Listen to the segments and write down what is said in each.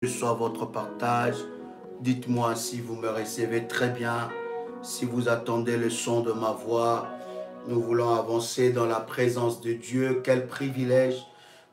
Soit votre partage. Dites-moi si vous me recevez très bien, si vous attendez le son de ma voix. Nous voulons avancer dans la présence de Dieu. Quel privilège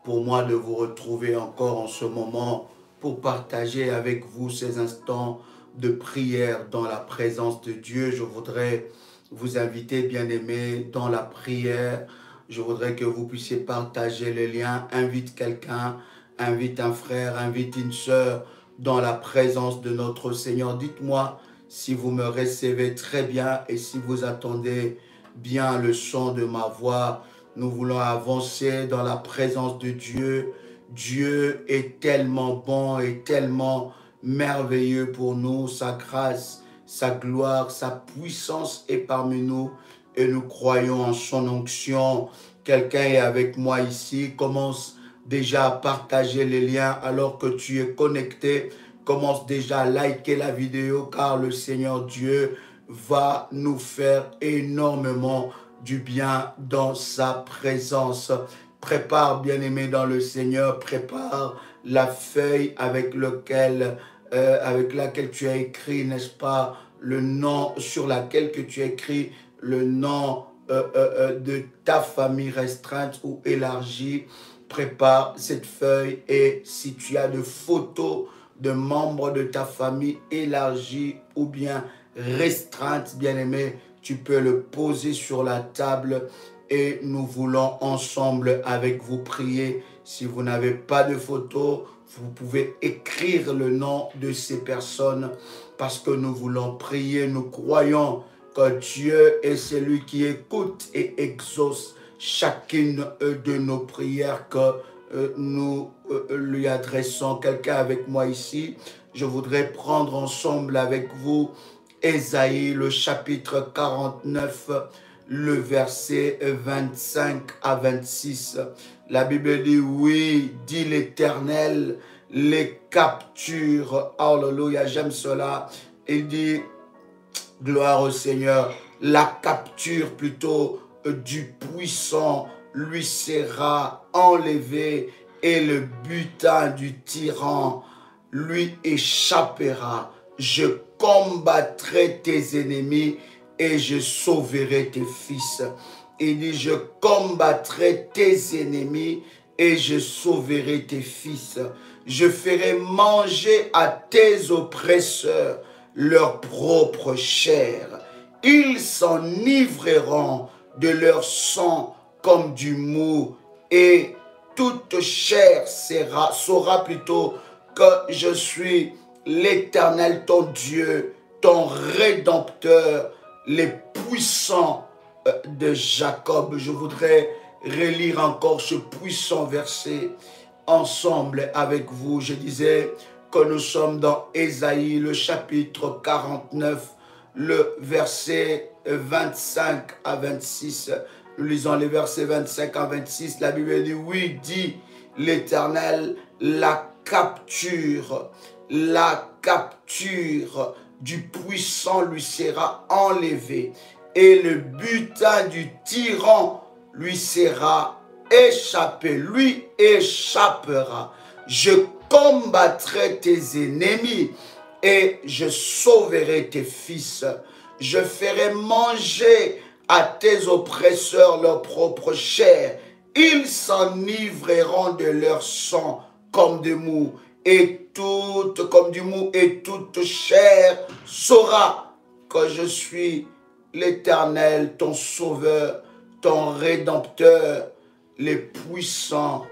pour moi de vous retrouver encore en ce moment pour partager avec vous ces instants de prière dans la présence de Dieu. Je voudrais vous inviter, bien-aimés, dans la prière. Je voudrais que vous puissiez partager le lien. Invite quelqu'un, invite un frère, invite une sœur dans la présence de notre Seigneur. Dites-moi si vous me recevez très bien et si vous attendez bien le son de ma voix. Nous voulons avancer dans la présence de Dieu. Dieu est tellement bon et tellement merveilleux pour nous. Sa grâce, sa gloire, sa puissance est parmi nous et nous croyons en son onction. Quelqu'un est avec moi ici. Commence déjà à partager les liens alors que tu es connecté. Commence déjà à liker la vidéo car le Seigneur Dieu va nous faire énormément du bien dans sa présence. Prépare, bien-aimé dans le Seigneur, prépare la feuille avec laquelle tu as écrit, n'est-ce pas, le nom sur laquelle que tu as écrit le nom de ta famille restreinte ou élargie. Prépare cette feuille et si tu as de photos de membres de ta famille élargie ou bien restreinte, bien-aimé, tu peux le poser sur la table et nous voulons ensemble avec vous prier. Si vous n'avez pas de photos, vous pouvez écrire le nom de ces personnes parce que nous voulons prier. Nous croyons que Dieu est celui qui écoute et exauce chacune de nos prières que nous lui adressons. Quelqu'un avec moi ici, je voudrais prendre ensemble avec vous Ésaïe, le chapitre 49, le verset 25 à 26. La Bible dit, oui, dit l'Éternel, les captures. Alléluia, j'aime cela. Il dit, gloire au Seigneur, la capture plutôt du puissant lui sera enlevée et le butin du tyran lui échappera. Je combattrai tes ennemis et je sauverai tes fils. Il dit, je combattrai tes ennemis et je sauverai tes fils. Je ferai manger à tes oppresseurs leur propre chair. Ils s'enivreront de leur sang comme du mou et toute chair saura plutôt que je suis l'Éternel, ton Dieu, ton Rédempteur, les puissants de Jacob. Je voudrais relire encore ce puissant verset ensemble avec vous. Je disais que nous sommes dans Ésaïe, le chapitre 49, le verset 25 à 26. Nous lisons les versets 25 à 26. La Bible dit, oui, dit l'Éternel, la capture du puissant lui sera enlevée et le butin du tyran lui sera échappé, lui échappera. Je combattrai tes ennemis et je sauverai tes fils. Je ferai manger à tes oppresseurs leur propre chair. Ils s'enivreront de leur sang comme du mou et toute chair saura que je suis l'Éternel, ton sauveur, ton rédempteur, les puissants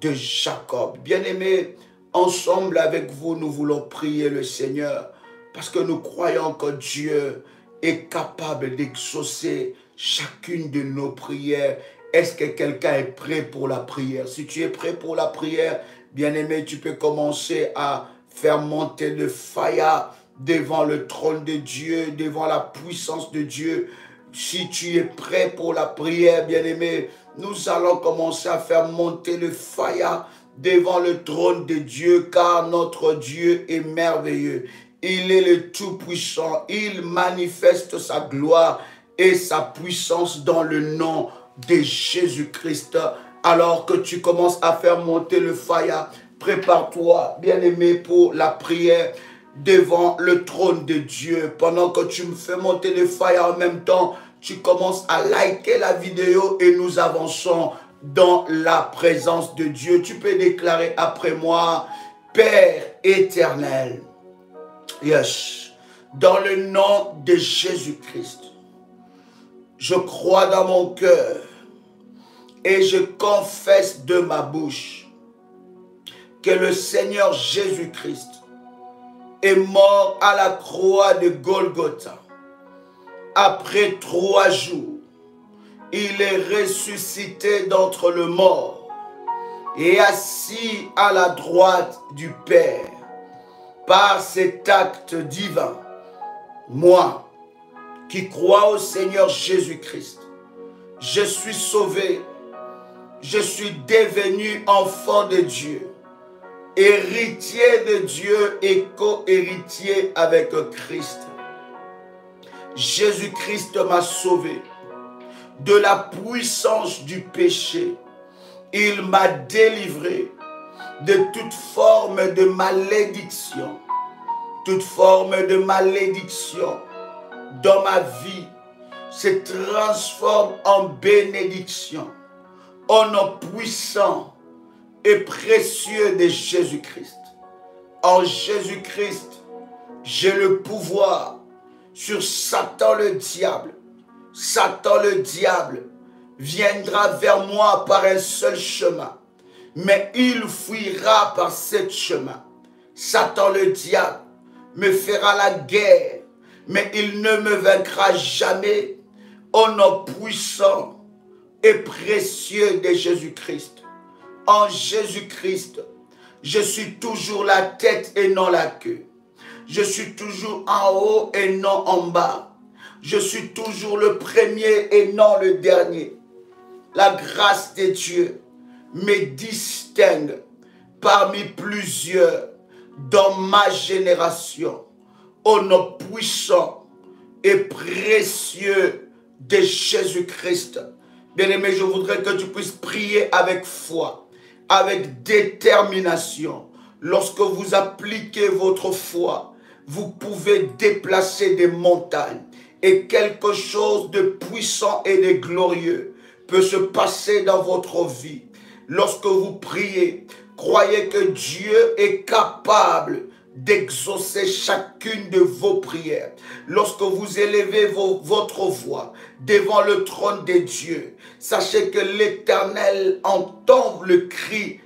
de Jacob. Bien-aimés, ensemble avec vous, nous voulons prier le Seigneur parce que nous croyons que Dieu est capable d'exaucer chacune de nos prières. Est-ce que quelqu'un est prêt pour la prière? Si tu es prêt pour la prière, bien-aimé, tu peux commencer à faire monter le faya devant le trône de Dieu, devant la puissance de Dieu. Si tu es prêt pour la prière, bien-aimé, nous allons commencer à faire monter le faya devant le trône de Dieu, car notre Dieu est merveilleux. Il est le Tout-Puissant. Il manifeste sa gloire et sa puissance dans le nom de Jésus-Christ. Alors que tu commences à faire monter le faya, Prépare-toi, bien-aimé, pour la prière devant le trône de Dieu. Pendant que tu me fais monter les failles en même temps, tu commences à liker la vidéo et nous avançons dans la présence de Dieu. Tu peux déclarer après moi, Père éternel, yes, dans le nom de Jésus-Christ, je crois dans mon cœur et je confesse de ma bouche que le Seigneur Jésus-Christ est mort à la croix de Golgotha. Après 3 jours, il est ressuscité d'entre les morts et assis à la droite du Père. Par cet acte divin, moi qui crois au Seigneur Jésus-Christ, je suis sauvé, je suis devenu enfant de Dieu, héritier de Dieu et co-héritier avec Christ. Jésus-Christ m'a sauvé de la puissance du péché. Il m'a délivré de toute forme de malédiction. Toute forme de malédiction dans ma vie se transforme en bénédiction. Au nom puissant et précieux de Jésus-Christ. En Jésus-Christ, j'ai le pouvoir sur Satan le diable. Satan le diable viendra vers moi par un seul chemin, mais il fuira par ce chemin. Satan le diable me fera la guerre, mais il ne me vaincra jamais. Au nom puissant et précieux de Jésus-Christ. En Jésus-Christ, je suis toujours la tête et non la queue. Je suis toujours en haut et non en bas. Je suis toujours le premier et non le dernier. La grâce de Dieu me distingue parmi plusieurs dans ma génération. Au nom puissant et précieux de Jésus-Christ. Bien-aimé, je voudrais que tu puisses prier avec foi, avec détermination. Lorsque vous appliquez votre foi, vous pouvez déplacer des montagnes. Et quelque chose de puissant et de glorieux peut se passer dans votre vie. Lorsque vous priez, croyez que Dieu est capable d'exaucer chacune de vos prières. Lorsque vous élevez votre voix devant le trône de Dieu, sachez que l'Éternel entend le cri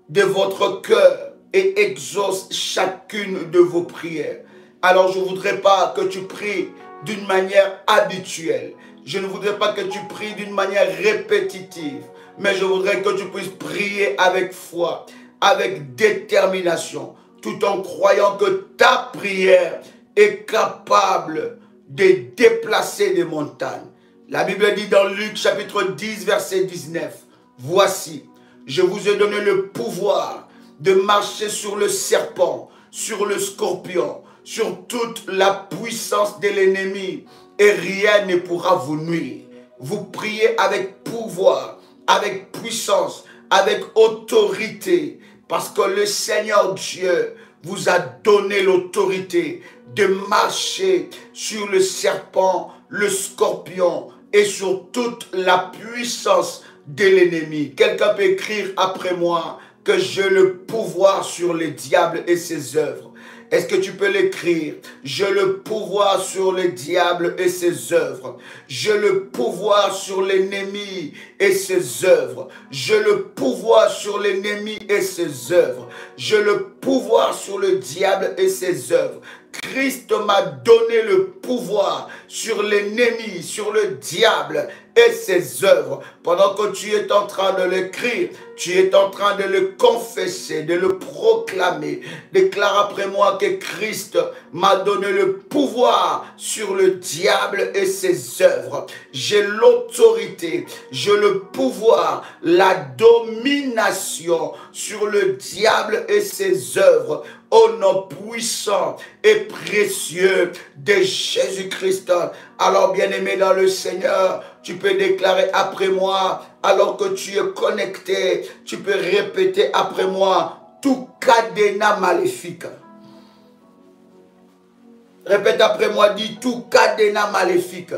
de votre cœur et exauce chacune de vos prières. Alors je ne voudrais pas que tu pries d'une manière habituelle. Je ne voudrais pas que tu pries d'une manière répétitive. Mais je voudrais que tu puisses prier avec foi, avec détermination, tout en croyant que ta prière est capable de déplacer des montagnes. La Bible dit dans Luc chapitre 10, verset 19, « Voici, je vous ai donné le pouvoir de marcher sur le serpent, sur le scorpion, sur toute la puissance de l'ennemi, et rien ne pourra vous nuire. » Vous priez avec pouvoir, avec puissance, avec autorité, parce que le Seigneur Dieu vous a donné l'autorité de marcher sur le serpent, le scorpion et sur toute la puissance de l'ennemi. Quelqu'un peut écrire après moi que j'ai le pouvoir sur le diable et ses œuvres. Est-ce que tu peux l'écrire? J'ai le pouvoir sur le diable et ses œuvres. J'ai le pouvoir sur l'ennemi et ses œuvres. J'ai le pouvoir sur l'ennemi et ses œuvres. J'ai le pouvoir sur le diable et ses œuvres. Christ m'a donné le pouvoir sur l'ennemi, sur le diable et ses œuvres. Pendant que tu es en train de l'écrire, tu es en train de le confesser, de le proclamer. Déclare après moi que Christ m'a donné le pouvoir sur le diable et ses œuvres. J'ai l'autorité, j'ai le pouvoir, la domination sur le diable et ses œuvres. Au nom puissant et précieux de Jésus-Christ. Alors, bien-aimé dans le Seigneur, tu peux déclarer après moi, alors que tu es connecté, tu peux répéter après moi, tout cadenas maléfique. Répète après moi, dis tout cadenas maléfique.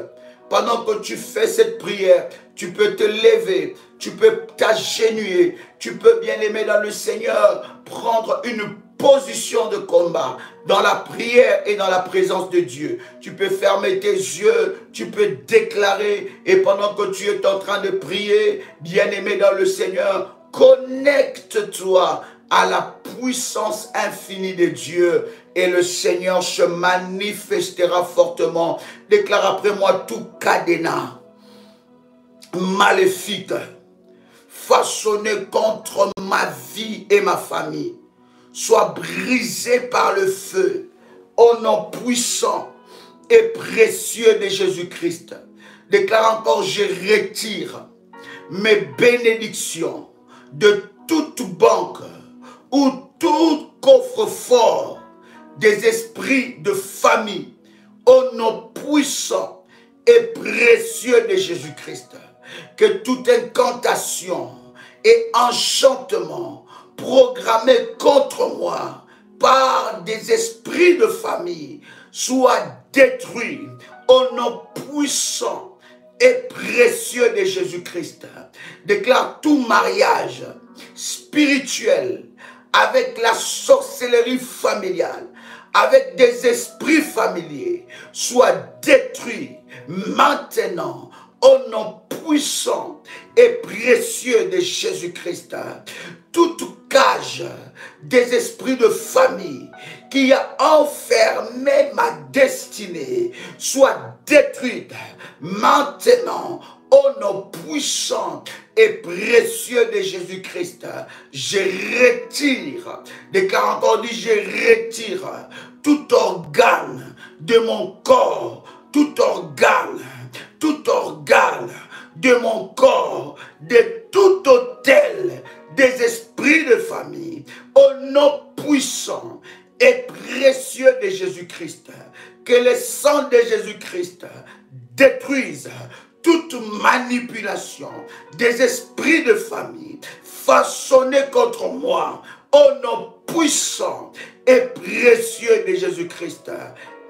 Pendant que tu fais cette prière, tu peux te lever, tu peux t'agenouiller, tu peux, bien aimer dans le Seigneur, prendre une position de combat dans la prière et dans la présence de Dieu. Tu peux fermer tes yeux, tu peux déclarer, et pendant que tu es en train de prier, bien aimé dans le Seigneur, connecte-toi à la puissance infinie de Dieu et le Seigneur se manifestera fortement. Déclare après moi tout cadenas maléfique façonné contre ma vie et ma famille soit brisé par le feu au nom puissant et précieux de Jésus-Christ. Déclare encore, je retire mes bénédictions de toute banque ou tout coffre-fort des esprits de famille au nom puissant et précieux de Jésus-Christ. Que toute incantation et enchantement programmé contre moi par des esprits de famille soit détruit au nom puissant et précieux de Jésus-Christ. Déclare tout mariage spirituel avec la sorcellerie familiale, avec des esprits familiers, soit détruit maintenant au nom puissant et précieux de Jésus-Christ. Toute cage des esprits de famille qui a enfermé ma destinée soit détruite maintenant au nom puissant et précieux de Jésus-Christ. Je retire, déclare encore, dit, je retire tout organe de mon corps, tout organe de mon corps, de tout autel des esprits de famille, au nom puissant et précieux de Jésus-Christ. Que le sang de Jésus-Christ détruise toute manipulation des esprits de famille façonnés contre moi, au nom puissant et précieux de Jésus-Christ.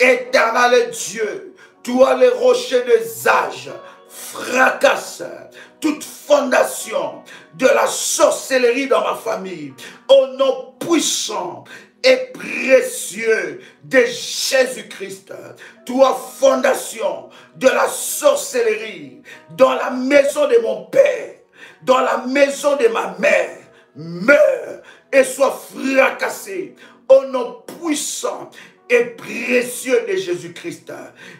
Éternel Dieu, toi les rochers des âges, fracasse toute fondation de la sorcellerie dans ma famille, au nom puissant et précieux de Jésus-Christ. Toi, fondation de la sorcellerie dans la maison de mon père, dans la maison de ma mère, meurs et sois fracassé au nom puissant et précieux de Jésus-Christ.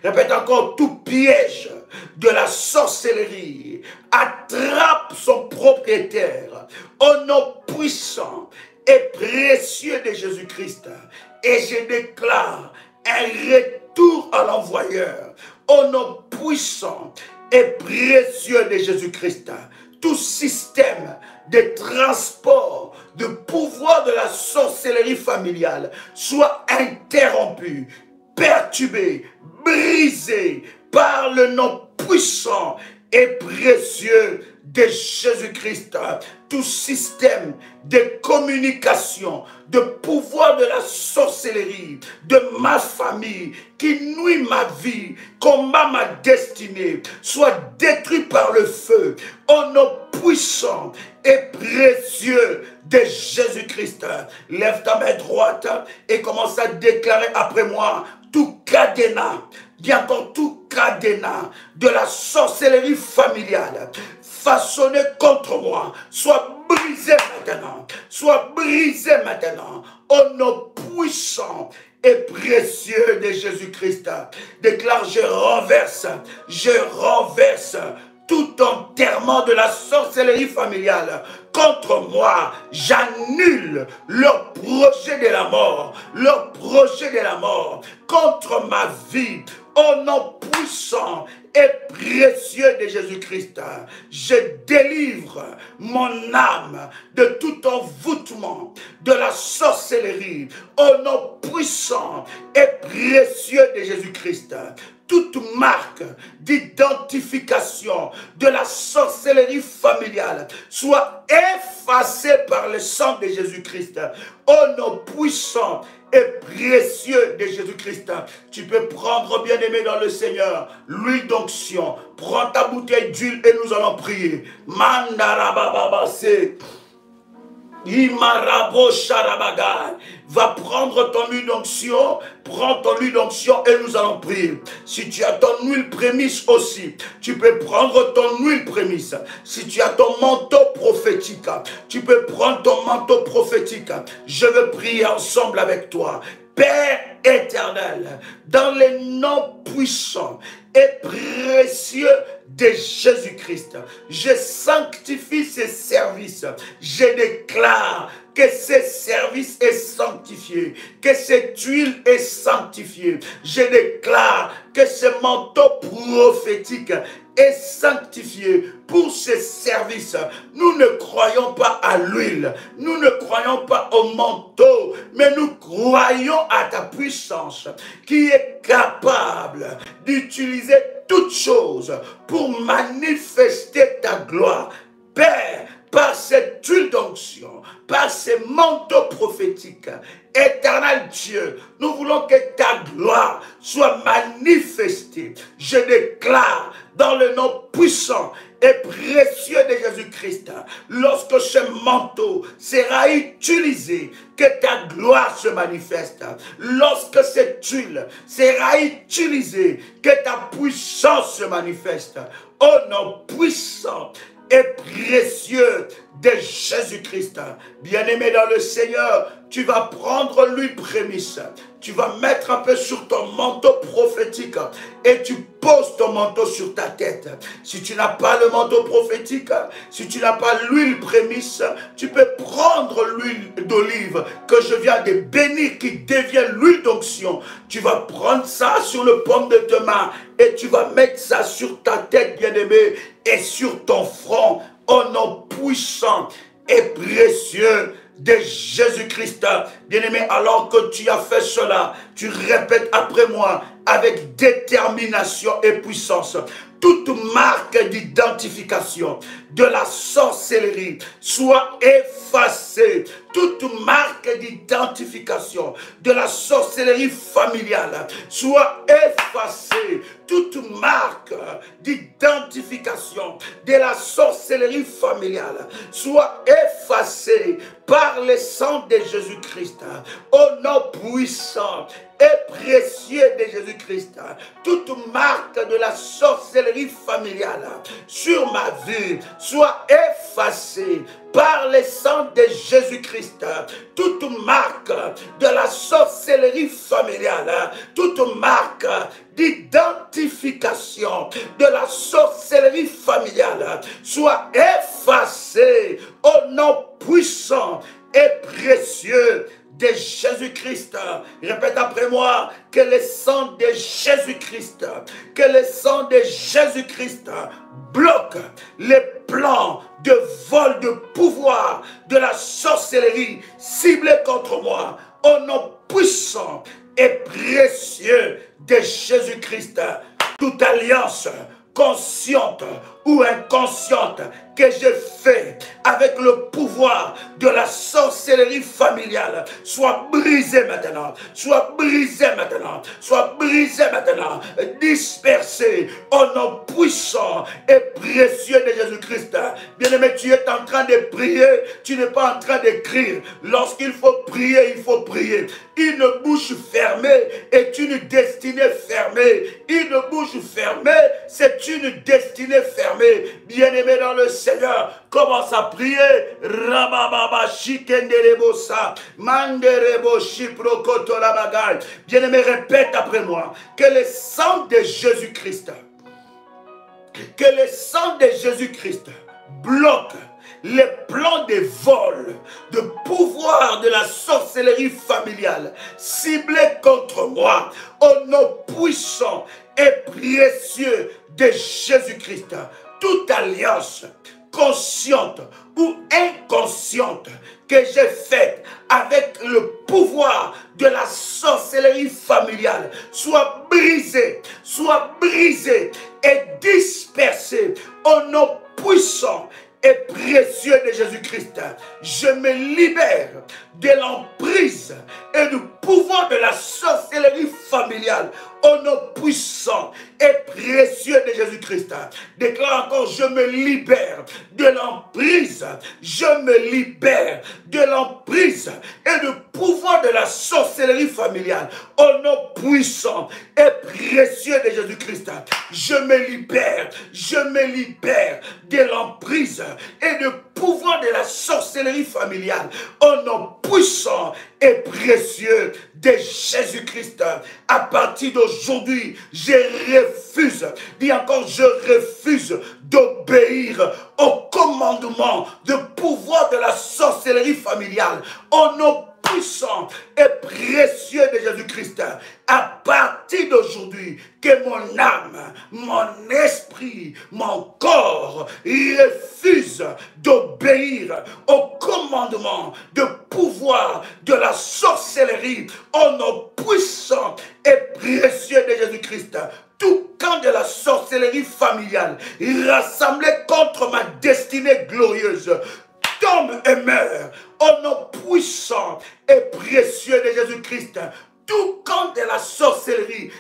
Répète encore, tout piège de la sorcellerie attrape son propriétaire au nom puissant et précieux de Jésus-Christ. Et je déclare un retour à l'envoyeur au nom puissant et précieux de Jésus-Christ. Tout système de transport, de pouvoir de la sorcellerie familiale soit interrompu, perturbé, brisé par le nom puissant et précieux de Jésus-Christ. Tout système de communication, de pouvoir de la sorcellerie, de ma famille, qui nuit ma vie, combat ma destinée, soit détruit par le feu, au nom puissant et précieux de Jésus-Christ. Lève ta main droite et commence à déclarer après moi, tout cadenas, dis encore tout cadenas de la sorcellerie familiale façonné contre moi, soit brisé maintenant, soit brisé maintenant, au nom puissant et précieux de Jésus-Christ. Déclare, je renverse tout enterrement de la sorcellerie familiale contre moi. J'annule leur projet de la mort, leur projet projet de la mort contre ma vie. Au nom puissant et précieux de Jésus-Christ, je délivre mon âme de tout envoûtement, de la sorcellerie. Au nom puissant et précieux de Jésus-Christ, toute marque d'identification de la sorcellerie familiale soit effacée par le sang de Jésus-Christ. Au nom puissant et précieux de Jésus-Christ, tu peux prendre, bien-aimé dans le Seigneur, l'huile d'onction. Prends ta bouteille d'huile et nous allons prier. Mandarabababase. Imarabo Sharabagai. Va prendre ton huile d'onction, prends ton huile d'onction et nous allons prier. Si tu as ton huile prémisse aussi, tu peux prendre ton huile prémisse. Si tu as ton manteau prophétique, tu peux prendre ton manteau prophétique. Je veux prier ensemble avec toi. Père éternel, dans les noms puissants et précieux de Jésus-Christ, je sanctifie ces services. Je déclare que ce service est sanctifié, que cette huile est sanctifiée. Je déclare que ce manteau prophétique est sanctifié pour ce service. Nous ne croyons pas à l'huile, nous ne croyons pas au manteau, mais nous croyons à ta puissance qui est capable d'utiliser toutes choses pour manifester ta gloire. Père, par cette huile d'onction, par ces manteaux prophétiques, éternel Dieu, nous voulons que ta gloire soit manifestée. Je déclare dans le nom puissant et précieux de Jésus-Christ, lorsque ce manteau sera utilisé, que ta gloire se manifeste. Lorsque cette huile sera utilisée, que ta puissance se manifeste. Au nom puissant et précieux de Jésus-Christ. Bien-aimé dans le Seigneur, tu vas prendre l'huile prémisse, tu vas mettre un peu sur ton manteau prophétique et tu poses ton manteau sur ta tête. Si tu n'as pas le manteau prophétique, si tu n'as pas l'huile prémisse, tu peux prendre l'huile d'olive que je viens de bénir qui devient l'huile d'onction. Tu vas prendre ça sur le paume de ta main et tu vas mettre ça sur ta tête, bien-aimé, et sur ton front, au nom puissant et précieux de Jésus-Christ. Bien-aimé, alors que tu as fait cela, tu répètes après moi avec détermination et puissance. Toute marque d'identification de la sorcellerie soit effacée. Toute marque d'identification de la sorcellerie familiale soit effacée. Toute marque d'identification de la sorcellerie familiale soit effacée par le sang de Jésus-Christ. Au nom puissant et précieux de Jésus-Christ, toute marque de la sorcellerie familiale sur ma vie soit effacée par le sang de Jésus-Christ. Toute marque de la sorcellerie familiale, toute marque d'identification de la sorcellerie familiale soit effacée au nom puissant et précieux de Jésus-Christ. Répète après moi, que le sang de Jésus-Christ, que le sang de Jésus-Christ bloque les plans de vol de pouvoir de la sorcellerie ciblée contre moi au nom puissant et précieux de Jésus-Christ. Toute alliance consciente ou inconsciente que je fais avec le pouvoir de la sorcellerie familiale soit brisée maintenant, soit brisée maintenant, soit brisée maintenant, dispersée au nom puissant et précieux de Jésus-Christ. Bien-aimé, tu es en train de prier, tu n'es pas en train d'écrire. Lorsqu'il faut prier, il faut prier. Une bouche fermée est une destinée fermée. Une bouche fermée, c'est une destinée fermée. Bien-aimé dans le Seigneur, commence à prier. Rabababa shikenderebosa, manderebo shiprokotolabagai. Bien-aimé, répète après moi que le sang de Jésus-Christ, que le sang de Jésus-Christ bloque les plans de vol, de pouvoir de la sorcellerie familiale ciblés contre moi, au nom puissant et précieux de Jésus-Christ. Toute alliance consciente ou inconsciente que j'ai faite avec le pouvoir de la sorcellerie familiale soit brisée et dispersée au nom puissant et précieux de Jésus-Christ. Je me libère de l'emprise et du pouvoir de la sorcellerie familiale au nom puissant et précieux de Jésus-Christ. Déclare encore, je me libère de l'emprise, je me libère de l'emprise et du pouvoir de la sorcellerie familiale au nom puissant et précieux de Jésus-Christ. Je me libère de l'emprise et du pouvoir de la sorcellerie familiale au nom puissant et précieux de Jésus-Christ. À partir d'aujourd'hui, je refuse, dis encore, je refuse d'obéir au commandement de pouvoir de la sorcellerie familiale au nom puissant et précieux de Jésus-Christ. À partir d'aujourd'hui, que mon âme, mon esprit, mon corps refuse d'obéir au commandement de pouvoir de la sorcellerie au nom puissant et précieux de Jésus-Christ. Tout camp de la sorcellerie familiale rassemblé contre ma destinée glorieuse tombe et meurt au nom puissant et précieux de Jésus-Christ. Tout camp de la sorcellerie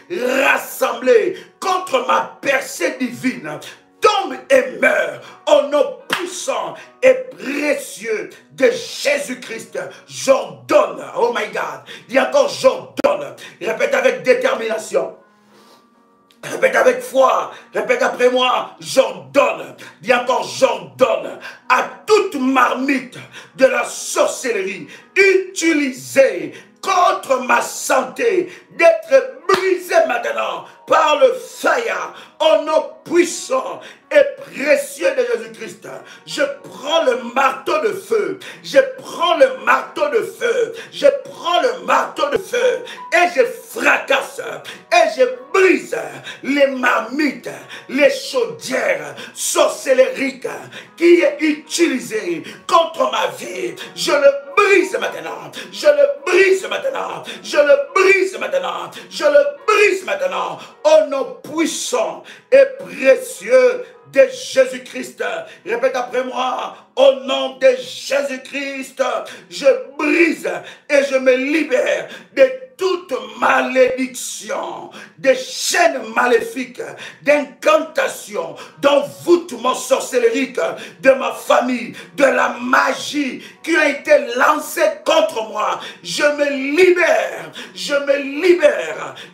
rassemblé contre ma percée divine tombe et meurt au nom puissant et précieux de Jésus-Christ. J'ordonne, oh my God, dis encore j'ordonne, répète avec détermination. Répète avec foi, répète après moi, j'ordonne, dis encore j'ordonne à toute marmite de la sorcellerie utilisée contre ma santé d'être brisée maintenant par le fire au nom puissant et précieux de Jésus-Christ. Je prends le marteau de feu, je prends le marteau de feu, je prends le marteau de feu et je fracasse et je brise les marmites, les chaudières sorcelleriques qui est utilisée contre ma vie. Je le brise maintenant, je le brise maintenant, je le brise maintenant, je le brise maintenant au nom puissant et précieux de Jésus-Christ. Répète après moi, au nom de Jésus-Christ, je brise et je me libère de toute malédiction, des chaînes maléfiques, d'incantations, d'envoûtement sorcellerique de ma famille, de la magie qui a été lancée contre moi. Je me libère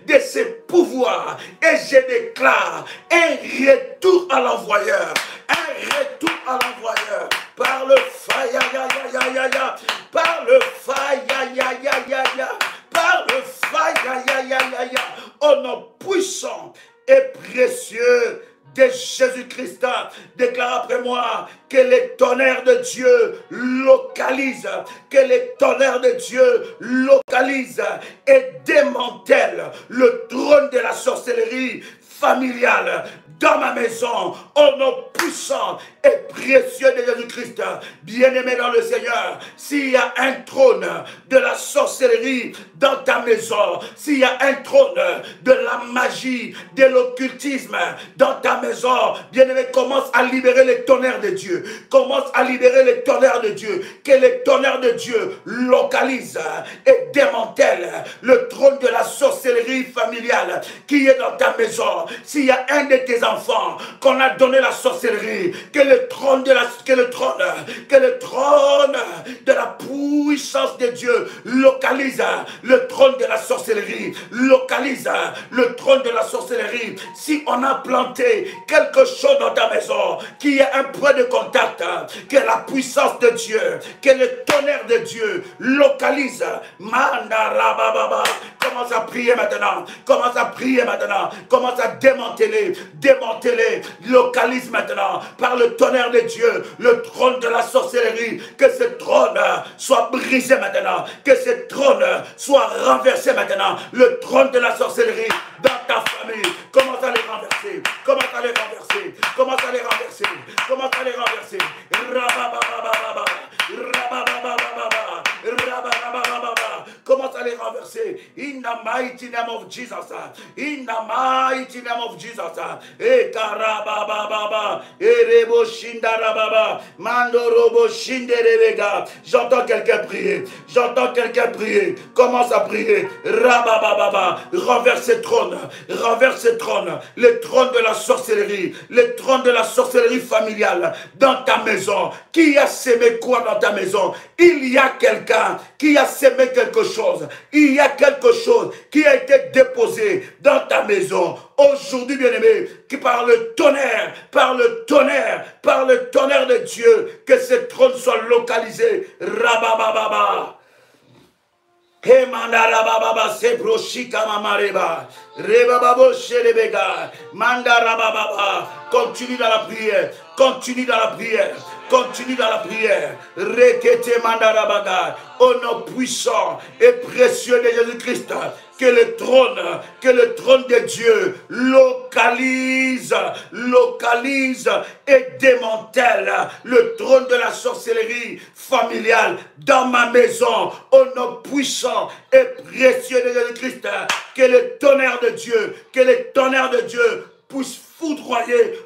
de ces pouvoirs et je déclare un retour à l'envoyeur. Un retour à l'envoyeur par le fire, par le fire, par le fire, au nom puissant et précieux de Jésus-Christ. Déclare après moi que les tonnerres de Dieu localisent, que les tonnerres de Dieu localisent et démantèlent le trône de la sorcellerie familiale dans ma maison, au nom puissant et précieux de Jésus-Christ. Bien-aimé dans le Seigneur, s'il y a un trône de la sorcellerie dans ta maison, s'il y a un trône de la magie, de l'occultisme dans ta maison, bien-aimé, commence à libérer les tonnerres de Dieu. Commence à libérer les tonnerres de Dieu. Que les tonnerres de Dieu localisent et démantèlent le trône de la sorcellerie familiale qui est dans ta maison. S'il y a un de tes enfants qu'on a donné la sorcellerie, que le trône de la puissance de Dieu localise le trône de la sorcellerie, localise le trône de la sorcellerie. Si on a planté quelque chose dans ta maison qui est un point de contact, que la puissance de Dieu, que le tonnerre de Dieu localise, Mandarababa, Commence à prier maintenant. Commence à prier maintenant. Commence à démanteler. Démanteler. Localise maintenant. Par le tonnerre de Dieu. Le trône de la sorcellerie. Que ce trône soit brisé maintenant. Que ce trône soit renversé maintenant. Le trône de la sorcellerie dans ta famille. Commence à les renverser. Commence à les renverser. Commence à les renverser. Commence à les renverser. Rabababababa. Rabababababa. Rabababababa. Commence à les renverser. In the mighty name of Jesus. In the mighty name of Jesus. Ekarabababa. Erebo shindarababa. Mandorobo shinderebega. J'entends quelqu'un prier. J'entends quelqu'un prier. Commence à prier. Rabababa. Renverse ce trône. Renverse ce trône. Le trône de la sorcellerie. Le trône de la sorcellerie familiale. Dans ta maison. Qui a sémé quoi dans ta maison? Il y a quelqu'un qui a sémé quelque chose. Il y a quelque chose qui a été déposé dans ta maison. Aujourd'hui, bien-aimé, qui par le tonnerre, par le tonnerre, par le tonnerre de Dieu, que ce trône soit localisé. Rabababa. Kemandarababa sebroshika mamareba. Rebababo sherebega. Mandarababa. Continue dans la prière. Continue dans la prière. Continue dans la prière. Rekete mandarabaga. Au nom puissant et précieux de Jésus-Christ. Que le trône de Dieu localise et démantèle le trône de la sorcellerie familiale dans ma maison, au nom puissant et précieux de Jésus-Christ. Que le tonnerre de Dieu puisse foudroyer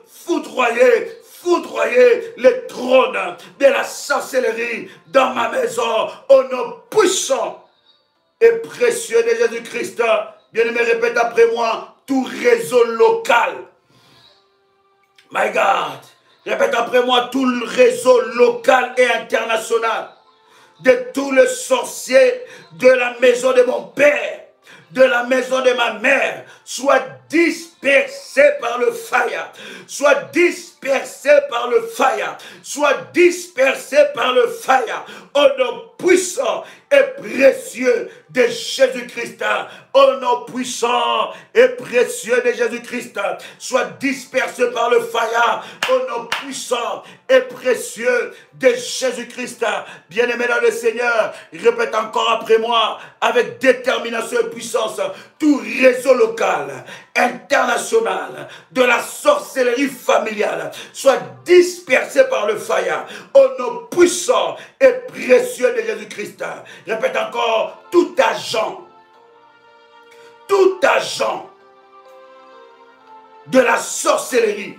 le trône de la sorcellerie dans ma maison, au nom puissant et précieux de Jésus-Christ. Bien-aimé, répète après moi, tout réseau local. My God. Répète après moi, tout le réseau local et international de tous les sorciers de la maison de mon père, de la maison de ma mère, soit dispersés par le fire, soit dispersés par le fire, soit dispersés par le fire, au nom puissant et précieux de Jésus-Christ, au nom puissant et précieux de Jésus-Christ, soit dispersés par le fire, au nom puissant et précieux de Jésus-Christ. Bien-aimé dans le Seigneur, répète encore après moi avec détermination et puissance, tout réseau local, international, de la sorcellerie familiale, soit dispersé par le fire, au nom puissant et précieux de Jésus-Christ. Répète encore, tout agent de la sorcellerie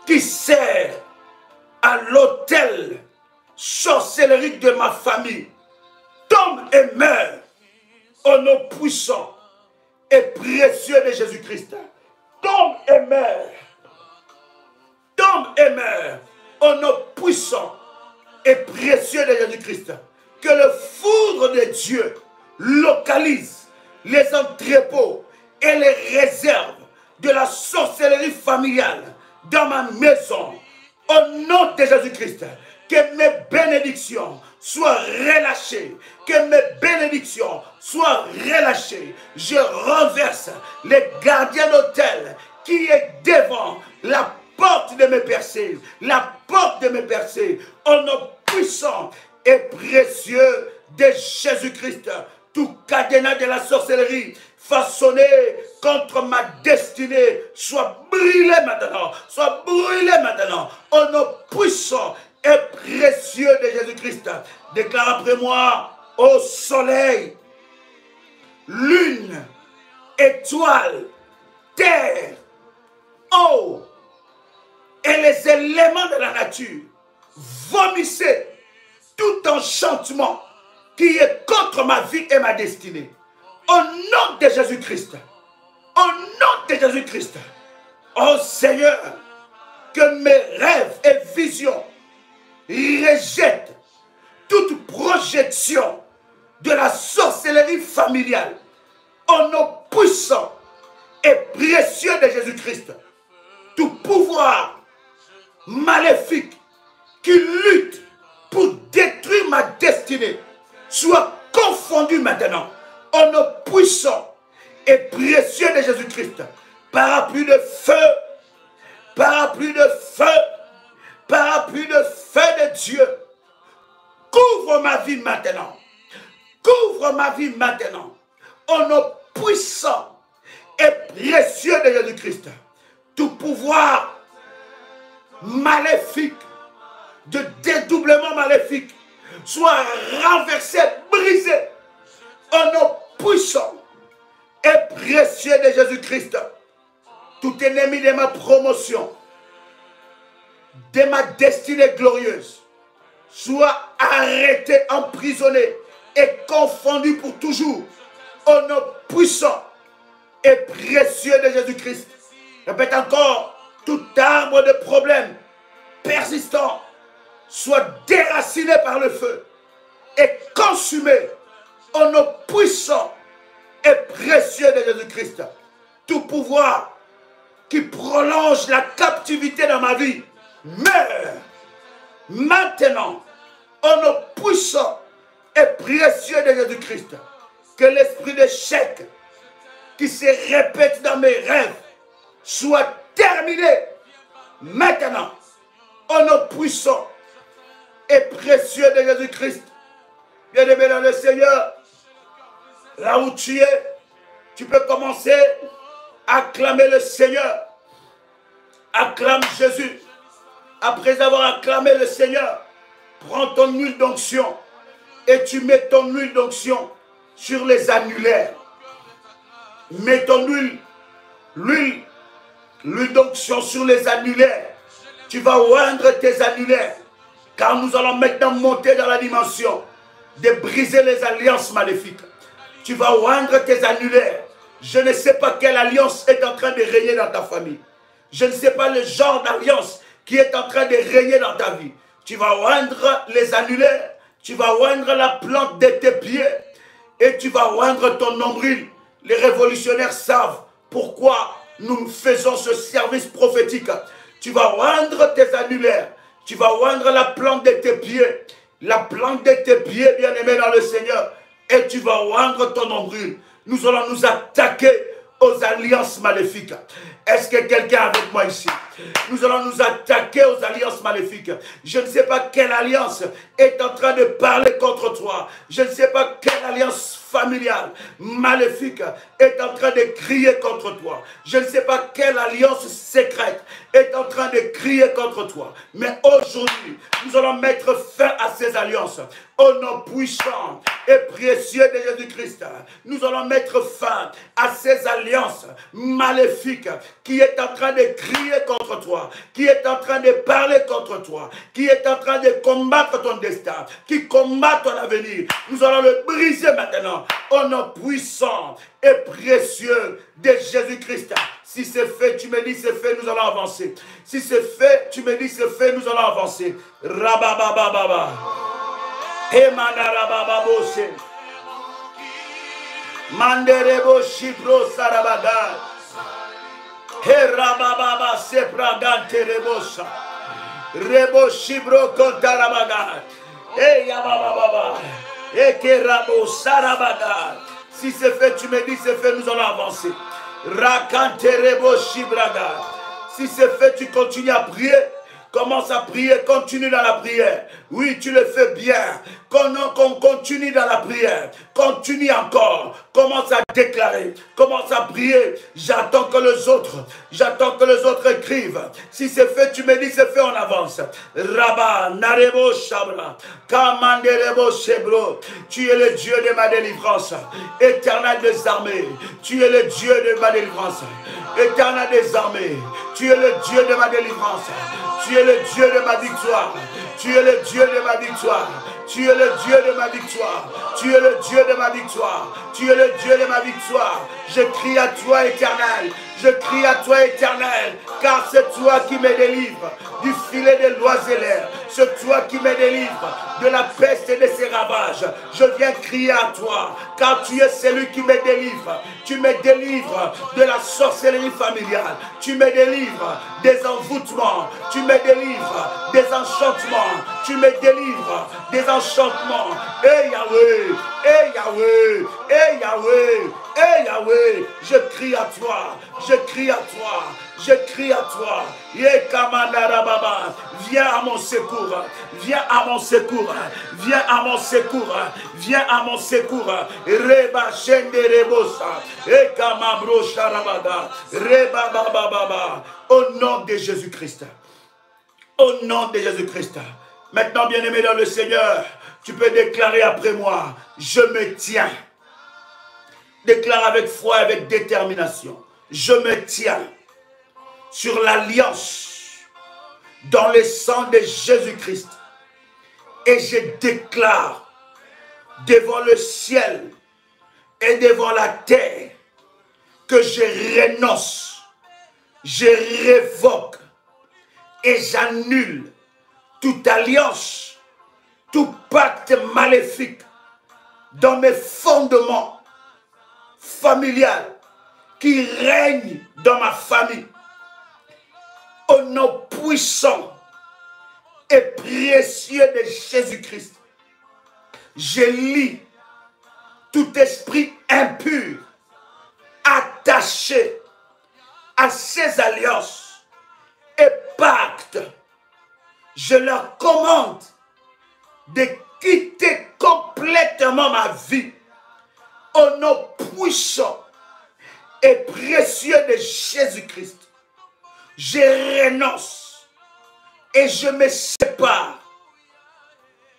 qui sert à l'autel sorcellerie de ma famille tombe et meurt au nom puissant et précieux de Jésus-Christ. Tombe et meurt au nom puissant et précieux de Jésus-Christ. Que le foudre de Dieu localise les entrepôts et les réserves de la sorcellerie familiale dans ma maison. Au nom de Jésus-Christ, que mes bénédictions soient relâchées. Que mes bénédictions soient relâchées. Je renverse les gardiens d'hôtel qui est devant la porte de mes percées. La porte de mes percées. Au nom puissant et précieux de Jésus-Christ. Tout cadenas de la sorcellerie façonné contre ma destinée soit brûlé maintenant. Soit brûlé maintenant. Au nom puissant et précieux de Jésus-Christ. Déclare après moi, ô soleil, lune, étoile, terre, eau et les éléments de la nature, vomissez tout enchantement qui est contre ma vie et ma destinée. Au nom de Jésus-Christ. Au nom de Jésus-Christ. Oh Seigneur, que mes rêves et visions rejettent toute projection de la sorcellerie familiale. Au nom puissant et précieux de Jésus-Christ. Tout pouvoir maléfique qui lutte pour détruire ma destinée soit confondu maintenant au nom puissant et précieux de Jésus-Christ. Parapluie de feu, parapluie de feu, parapluie de feu de Dieu. Couvre ma vie maintenant. Couvre ma vie maintenant. Au nom puissant et précieux de Jésus-Christ. Tout pouvoir maléfique, de dédoublement maléfique, soit renversé, brisé. Au nom puissant et précieux de Jésus-Christ. Tout ennemi de ma promotion, de ma destinée glorieuse, soit arrêté, emprisonné et confondu pour toujours. Au nom puissant et précieux de Jésus-Christ. Répète encore, tout arbre de problème persistant soit déraciné par le feu et consumé au nom puissant et précieux de Jésus-Christ. Tout pouvoir qui prolonge la captivité dans ma vie meurt maintenant au nom puissant et précieux de Jésus-Christ. Que l'esprit d'échec qui se répète dans mes rêves soit terminé maintenant au nom puissant et précieux de Jésus-Christ. Bien-aimé dans le Seigneur, là où tu es, tu peux commencer à acclamer le Seigneur. Acclame Jésus. Après avoir acclamé le Seigneur, prends ton huile d'onction et tu mets ton huile d'onction sur les annulaires. Mets ton l'huile d'onction sur les annulaires. Tu vas oindre tes annulaires, car nous allons maintenant monter dans la dimension de briser les alliances maléfiques. Tu vas oindre tes annulaires. Je ne sais pas quelle alliance est en train de régner dans ta famille. Je ne sais pas le genre d'alliance qui est en train de régner dans ta vie. Tu vas oindre les annulaires. Tu vas oindre la plante de tes pieds. Et tu vas oindre ton nombril. Les révolutionnaires savent pourquoi nous faisons ce service prophétique. Tu vas oindre tes annulaires. Tu vas oindre la plante de tes pieds. La plante de tes pieds, bien-aimé dans le Seigneur. Et tu vas oindre ton nombril. Nous allons nous attaquer aux alliances maléfiques. Est-ce que quelqu'un est avec moi ici? Nous allons nous attaquer aux alliances maléfiques. Je ne sais pas quelle alliance est en train de parler contre toi. Je ne sais pas quelle alliance familiale, maléfique, est en train de crier contre toi. Je ne sais pas quelle alliance secrète est en train de crier contre toi. Mais aujourd'hui, nous allons mettre fin à ces alliances. Au nom puissant et précieux de Jésus-Christ, nous allons mettre fin à ces alliances maléfiques qui est en train de crier contre toi, qui est en train de parler contre toi, qui est en train de combattre ton destin, qui combat ton avenir. Nous allons le briser maintenant au nom puissant et précieux de Jésus-Christ. Si c'est fait, tu me dis c'est fait, nous allons avancer. Si c'est fait, tu me dis c'est fait, nous allons avancer. Rababababa. Emanarabababose. Manderebo Shipro Sarabaga. Herabababa Sepragante Rebosa. Rebo Shibro Kontarabaga. Eyabababa. Ekerabo Sarabaga. Si c'est fait, tu me dis c'est fait, nous allons avancer. Rakante Rebo Shibraga. Si c'est fait, tu continues à prier. Commence à prier, continue dans la prière. Oui, tu le fais bien. Qu'on continue dans la prière. Continue encore. Commence à déclarer. Commence à prier. J'attends que les autres écrivent. Si c'est fait, tu me dis c'est fait, on avance. Rabba, Narebo Shabra, Kamanderebo Shebro. Tu es le Dieu de ma délivrance. Éternel des armées. Tu es le Dieu de ma délivrance. Éternel des armées. Tu es le Dieu de ma délivrance. Tu es le Dieu de ma victoire. Tu es le Dieu de ma victoire. Tu es le Dieu de ma victoire. Tu es le Dieu de ma victoire. Tu es le Dieu de ma victoire. Je crie à toi, Éternel. Je crie à toi, Éternel, car c'est toi qui me délivre du filet des l'oiseleur. C'est toi qui me délivre de la peste et de ses ravages. Je viens crier à toi, car tu es celui qui me délivre. Tu me délivres de la sorcellerie familiale. Tu me délivres des envoûtements. Tu me délivres des enchantements. tu me délivres des enchantements. Eh Yahweh, eh Yahweh, eh Yahweh, eh Yahweh, je crie à toi, je crie à toi, je crie à toi. Viens à mon secours, viens à mon secours, viens à mon secours, viens à mon secours. Reba shende rebosa, ekamabro sharabada, reba baba baba. Au nom de Jésus-Christ. Au nom de Jésus-Christ. Maintenant, bien-aimé dans le Seigneur, tu peux déclarer après moi, je me tiens. Déclare avec foi et avec détermination. Je me tiens sur l'alliance dans le sang de Jésus-Christ. Et je déclare devant le ciel et devant la terre que je renonce, je révoque et j'annule toute alliance, tout pacte maléfique dans mes fondements familiaux qui règnent dans ma famille. Au nom puissant et précieux de Jésus-Christ, je lis tout esprit impur attaché à ces alliances et pactes. Je leur commande de quitter complètement ma vie au nom puissant et précieux de Jésus-Christ. Je renonce et je me sépare,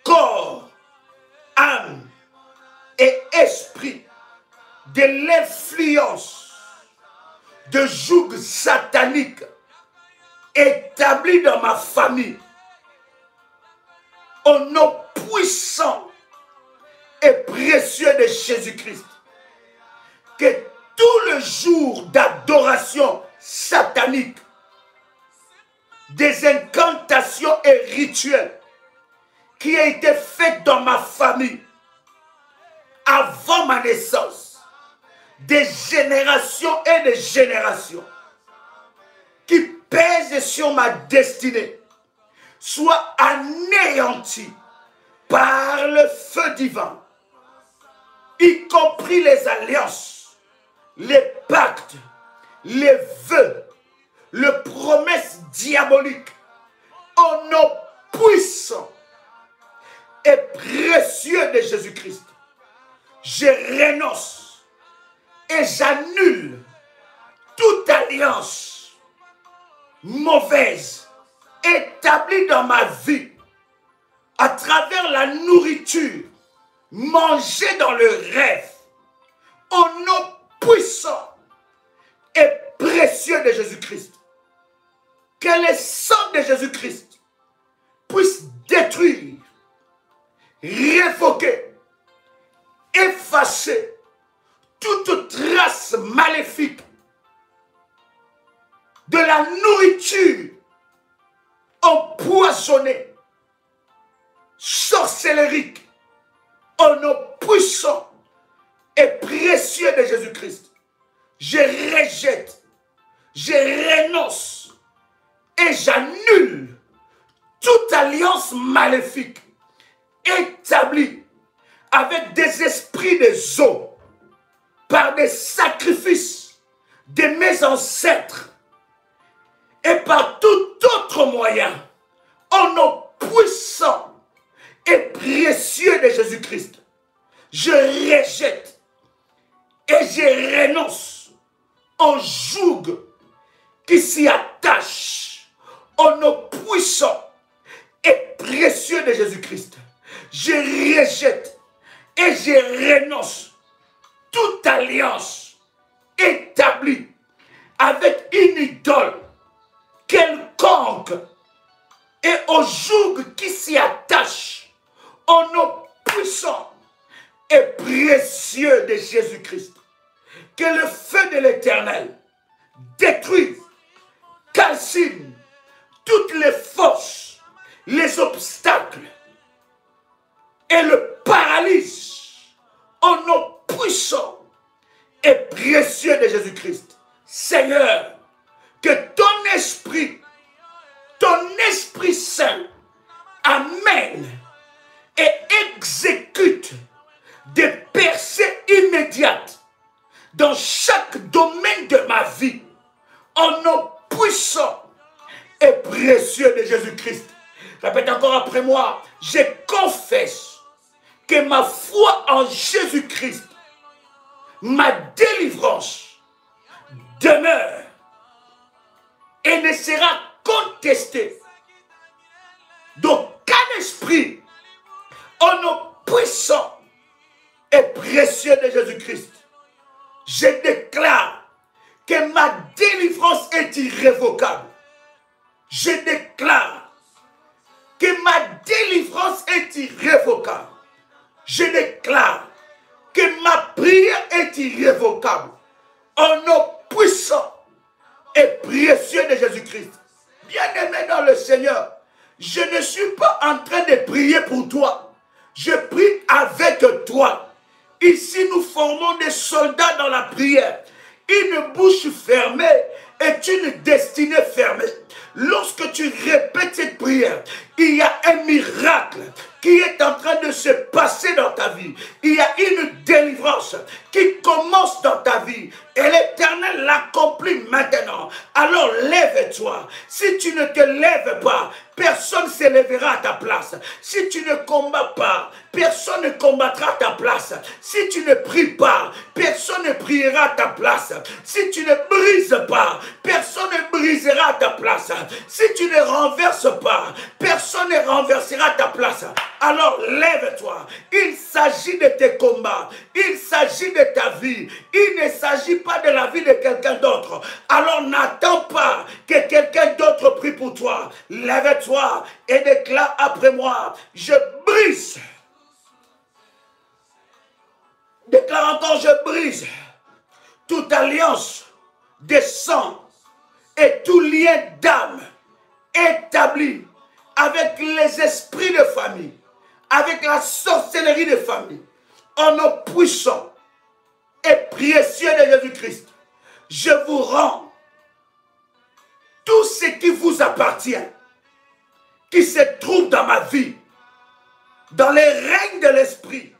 corps, âme et esprit, de l'influence de joug satanique établi dans ma famille. Au nom puissant et précieux de Jésus-Christ, que tout le jour d'adoration satanique, des incantations et rituels qui ont été faits dans ma famille avant ma naissance, des générations et des générations, qui pèsent sur ma destinée, soient anéantis par le feu divin, y compris les alliances, les pactes, les vœux, les promesses diaboliques, au nom puissant et précieux de Jésus-Christ. Je renonce et j'annule toute alliance mauvaise établie dans ma vie à travers la nourriture mangée dans le rêve, au nom puissant et précieux de Jésus-Christ. Que le sang de Jésus-Christ puisse détruire, révoquer, effacer toute trace maléfique de la nourriture empoisonnée, sorcellerique, au nom puissant et précieux de Jésus-Christ. Je rejette, je renonce et j'annule toute alliance maléfique établie avec des esprits des eaux par des sacrifices de mes ancêtres et par tout autre moyen, au nom puissant et précieux de Jésus-Christ. Je rejette et je renonce au joug qui s'y attache, au nom puissant et précieux de Jésus-Christ. Je rejette et je renonce toute alliance établie avec une idole quelconque et au joug qui s'y attache, au nom puissant et précieux de Jésus-Christ. Que le feu de l'Éternel détruise, calcine toutes les forces, les obstacles et le paralyse au nom puissant et précieux de Jésus-Christ. Seigneur, que ton Esprit Saint amène et exécute des percées immédiates dans chaque domaine de ma vie, au nom puissant et précieux de Jésus-Christ. Répète encore après moi, je confesse que ma foi en Jésus-Christ, ma délivrance demeure et ne sera contestée d'aucun esprit au nom puissant et précieux de Jésus-Christ. Je déclare que ma délivrance est irrévocable. Je déclare que ma délivrance est irrévocable. Je déclare que ma prière est irrévocable. Au nom puissant et précieux de Jésus-Christ. Bien-aimé dans le Seigneur, je ne suis pas en train de prier pour toi. Je prie avec toi. Ici, nous formons des soldats dans la prière. Une bouche fermée est une destinée fermée. Lorsque tu répètes cette prière, il y a un miracle qui est en train de se passer dans ta vie. Il y a une délivrance qui commence dans ta vie. Et l'Éternel l'accomplit maintenant. Alors lève-toi. Si tu ne te lèves pas, personne ne se lèvera à ta place. Si tu ne combats pas, personne ne combattra à ta place. Si tu ne pries pas, personne ne priera à ta place. Si tu ne brises pas, personne ne brisera à ta place. Si tu ne renverses pas, personne ne renversera à ta place. Alors lève-toi. Il s'agit de tes combats. Il s'agit de ta vie. Il ne s'agit pas de la vie de quelqu'un d'autre. Alors n'attends pas que quelqu'un d'autre prie pour toi. Lève-toi et déclare après moi, je brise. Déclare encore, je brise toute alliance de sang et tout lien d'âme établi avec les esprits de famille, avec la sorcellerie de famille, au nom puissant et précieux de Jésus-Christ. Je vous rends tout ce qui vous appartient, qui se trouve dans ma vie, dans les règnes de l'esprit,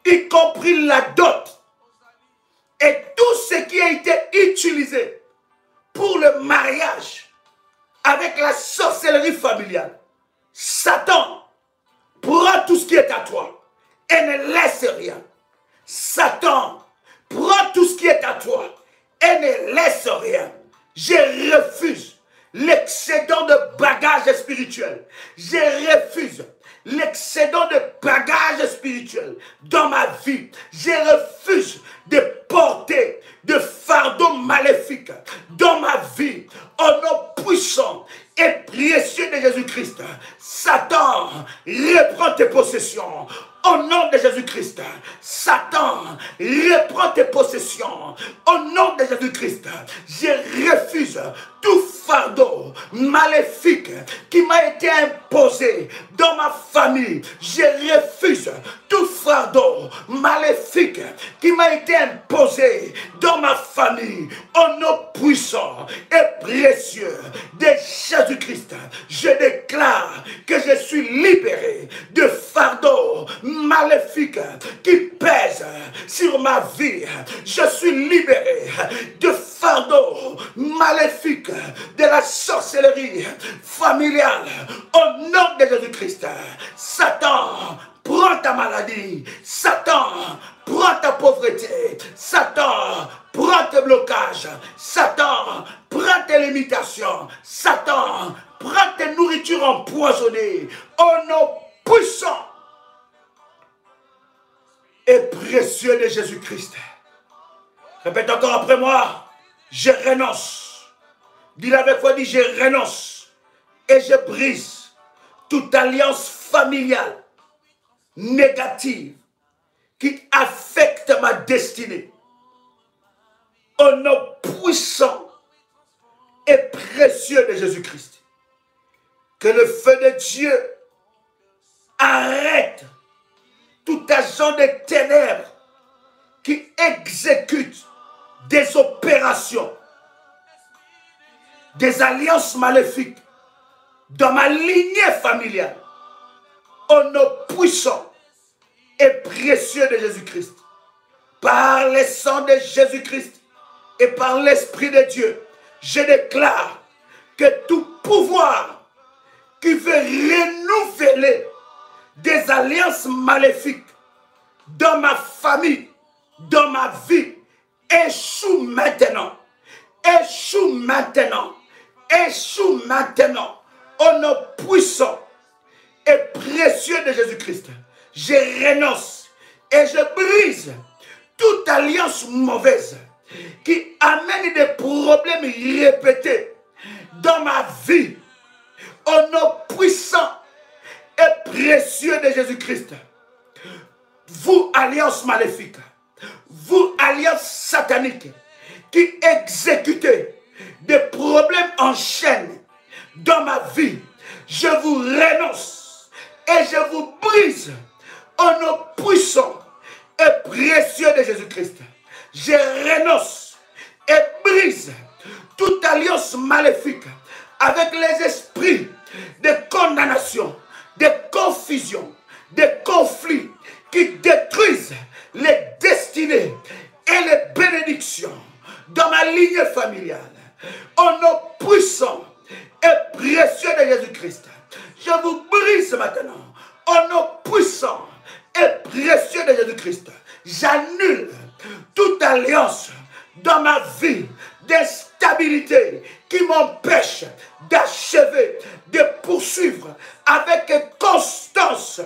y compris la dot, et tout ce qui a été utilisé pour le mariage avec la sorcellerie familiale. Satan, prends tout ce qui est à toi et ne laisse rien. Satan, prends tout ce qui est à toi et ne laisse rien. Je refuse l'excédent de bagages spirituels. Je refuse l'excédent de bagages spirituels dans ma vie. Je refuse de porter de fardeaux maléfiques dans ma vie. Au nom puissant et précieux de Jésus-Christ, Satan, reprends tes possessions. Au nom de Jésus-Christ, Satan, reprends tes possessions. Au nom de Jésus-Christ, je refuse tout fardeau maléfique qui m'a été imposé dans ma famille. Je refuse tout fardeau maléfique qui m'a été imposé dans ma famille. Au nom puissant et précieux de Jésus-Christ, je déclare que je suis libéré de fardeau maléfique qui pèse sur ma vie. Je suis libéré de fardeau maléfique de la sorcellerie familiale. Au nom de Jésus-Christ, Satan, prends ta maladie. Satan, prends ta pauvreté. Satan, prends tes blocages. Satan, prends tes limitations. Satan, prends tes nourritures empoisonnées. Au nom puissant et précieux de Jésus-Christ. Répète encore après moi. Je renonce. Dis avec moi, dis je renonce. Et je brise toute alliance familiale négative qui affecte ma destinée. Au nom puissant et précieux de Jésus-Christ. Que le feu de Dieu arrête tout agent de ténèbres qui exécute des opérations, des alliances maléfiques dans ma lignée familiale, au nom puissant et précieux de Jésus-Christ, par le sang de Jésus-Christ et par l'Esprit de Dieu, je déclare que tout pouvoir qui veut renouveler des alliances maléfiques dans ma famille, dans ma vie, échoue maintenant, échoue maintenant, échoue maintenant, au nom puissant et précieux de Jésus-Christ. Je renonce et je brise toute alliance mauvaise qui amène des problèmes répétés dans ma vie, au nom puissant et précieux de Jésus-Christ. Vous, alliance maléfique, vous, alliance satanique, qui exécutez des problèmes en chaîne dans ma vie, je vous renonce et je vous brise au nom puissant et précieux de Jésus-Christ. Je renonce et brise toute alliance maléfique avec les esprits de condamnation, de confusion, de conflits qui détruisent les destinées et les bénédictions dans ma ligne familiale. Au nom puissant et précieux de Jésus-Christ, je vous brise maintenant. Au nom puissant et précieux de Jésus-Christ, j'annule toute alliance dans ma vie d'instabilité qui m'empêche d'achever, de poursuivre avec constance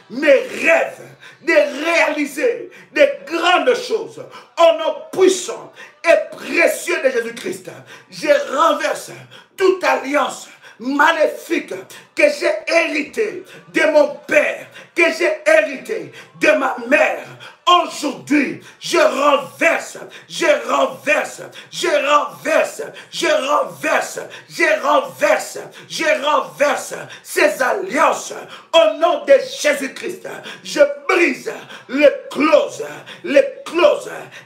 mes rêves, de réaliser des grandes choses. Au nom puissant et précieux de Jésus-Christ, je renverse toute alliance maléfique que j'ai hérité de mon père, que j'ai hérité de ma mère. Aujourd'hui, je renverse, je renverse, je renverse, je renverse, je renverse, je renverse ces alliances au nom de Jésus-Christ. Je brise les clauses,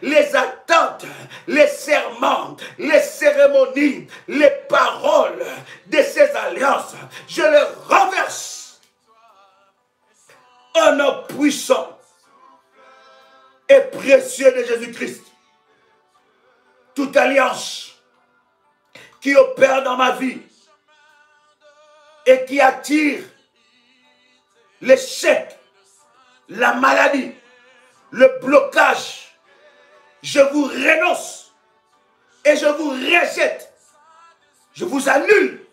les attentes, les serments, les cérémonies, les paroles de ces alliances. Je les renverse au nom puissant et précieux de Jésus-Christ. Toute alliance qui opère dans ma vie et qui attire l'échec, la maladie, le blocage, je vous renonce et je vous rejette. Je vous annule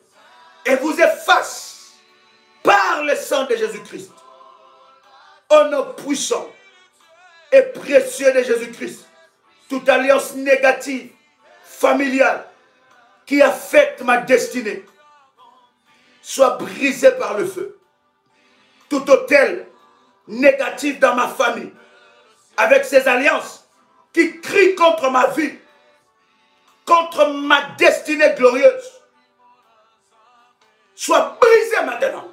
et vous efface par le sang de Jésus-Christ. Au nom puissant et précieux de Jésus-Christ, toute alliance négative, familiale, qui affecte ma destinée, soit brisée par le feu. Tout autel négatif dans ma famille, avec ces alliances qui crient contre ma vie, contre ma destinée glorieuse, soit brisé maintenant,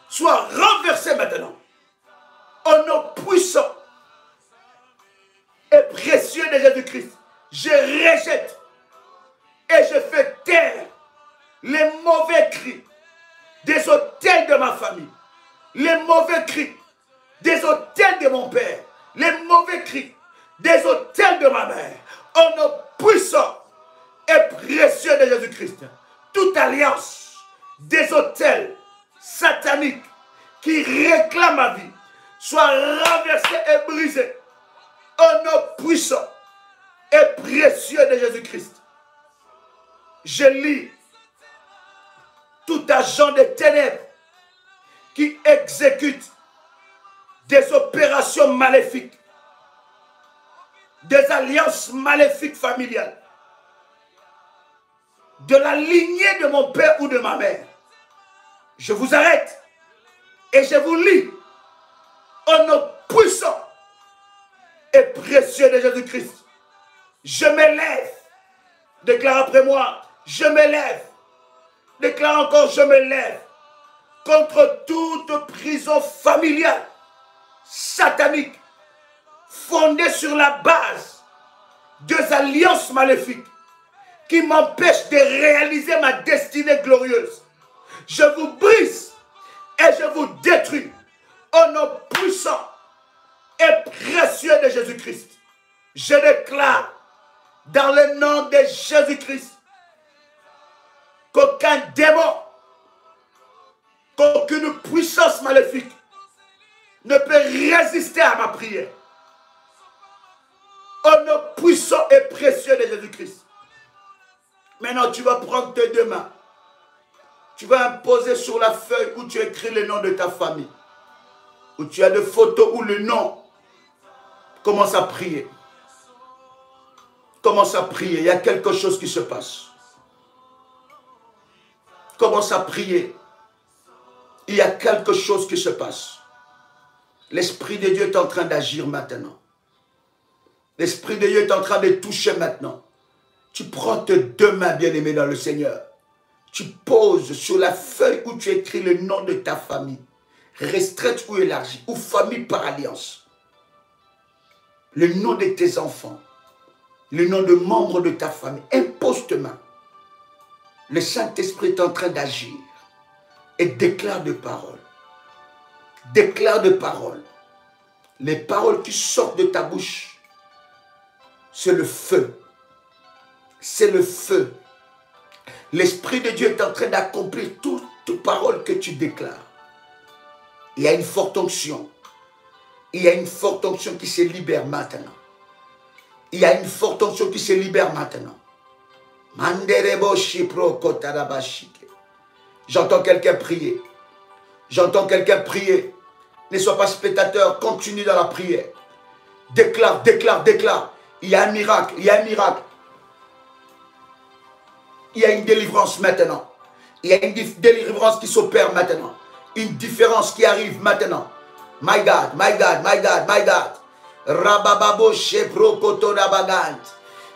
soit renversé maintenant, au nom puissant et précieux de Jésus-Christ. Je rejette et je fais taire les mauvais cris des autels de ma famille, les mauvais cris des autels de mon père, les mauvais cris des autels de ma mère, au nom puissant et précieux de Jésus-Christ. Toute alliance des autels sataniques qui réclament ma vie soit renversée et brisée au nom puissant et précieux de Jésus-Christ. Je lis tout agent des ténèbres qui exécute des opérations maléfiques, des alliances maléfiques familiales, de la lignée de mon père ou de ma mère. Je vous arrête et je vous lis au nom puissant et précieux de Jésus-Christ. Je m'élève. Déclare après moi, je m'élève. Déclare encore, je m'élève contre toute prison familiale, satanique, fondée sur la base des alliances maléfiques qui m'empêchent de réaliser ma destinée glorieuse. Je vous brise et je vous détruis. Au nom puissant et précieux de Jésus-Christ, je déclare dans le nom de Jésus-Christ qu'aucun démon, qu'aucune puissance maléfique ne peut résister à ma prière. Au nom puissant et précieux de Jésus-Christ. Maintenant, tu vas prendre tes deux mains. Tu vas imposer sur la feuille où tu écris le nom de ta famille. Où tu as des photos ou le nom. Commence à prier. Commence à prier. Il y a quelque chose qui se passe. Commence à prier. Il y a quelque chose qui se passe. L'Esprit de Dieu est en train d'agir maintenant. L'Esprit de Dieu est en train de toucher maintenant. Tu prends tes deux mains, bien-aimés dans le Seigneur. Tu poses sur la feuille où tu écris le nom de ta famille. Restreinte ou élargie, ou famille par alliance. Le nom de tes enfants. Le nom de membres de ta famille. Impose tes mains. Le Saint-Esprit est en train d'agir. Et déclare des paroles. Déclare des paroles. Les paroles qui sortent de ta bouche, c'est le feu. C'est le feu. L'Esprit de Dieu est en train d'accomplir toute parole que tu déclares. Il y a une forte onction. Il y a une forte onction qui se libère maintenant. Il y a une forte onction qui se libère maintenant. J'entends quelqu'un prier. J'entends quelqu'un prier. Ne sois pas spectateur, continue dans la prière. Déclare, déclare, déclare. Il y a un miracle, il y a un miracle. Il y a une délivrance maintenant. Il y a une délivrance qui s'opère maintenant. Une différence qui arrive maintenant. My God, my God, my God, my God. Rabababo shepro kotonabagant.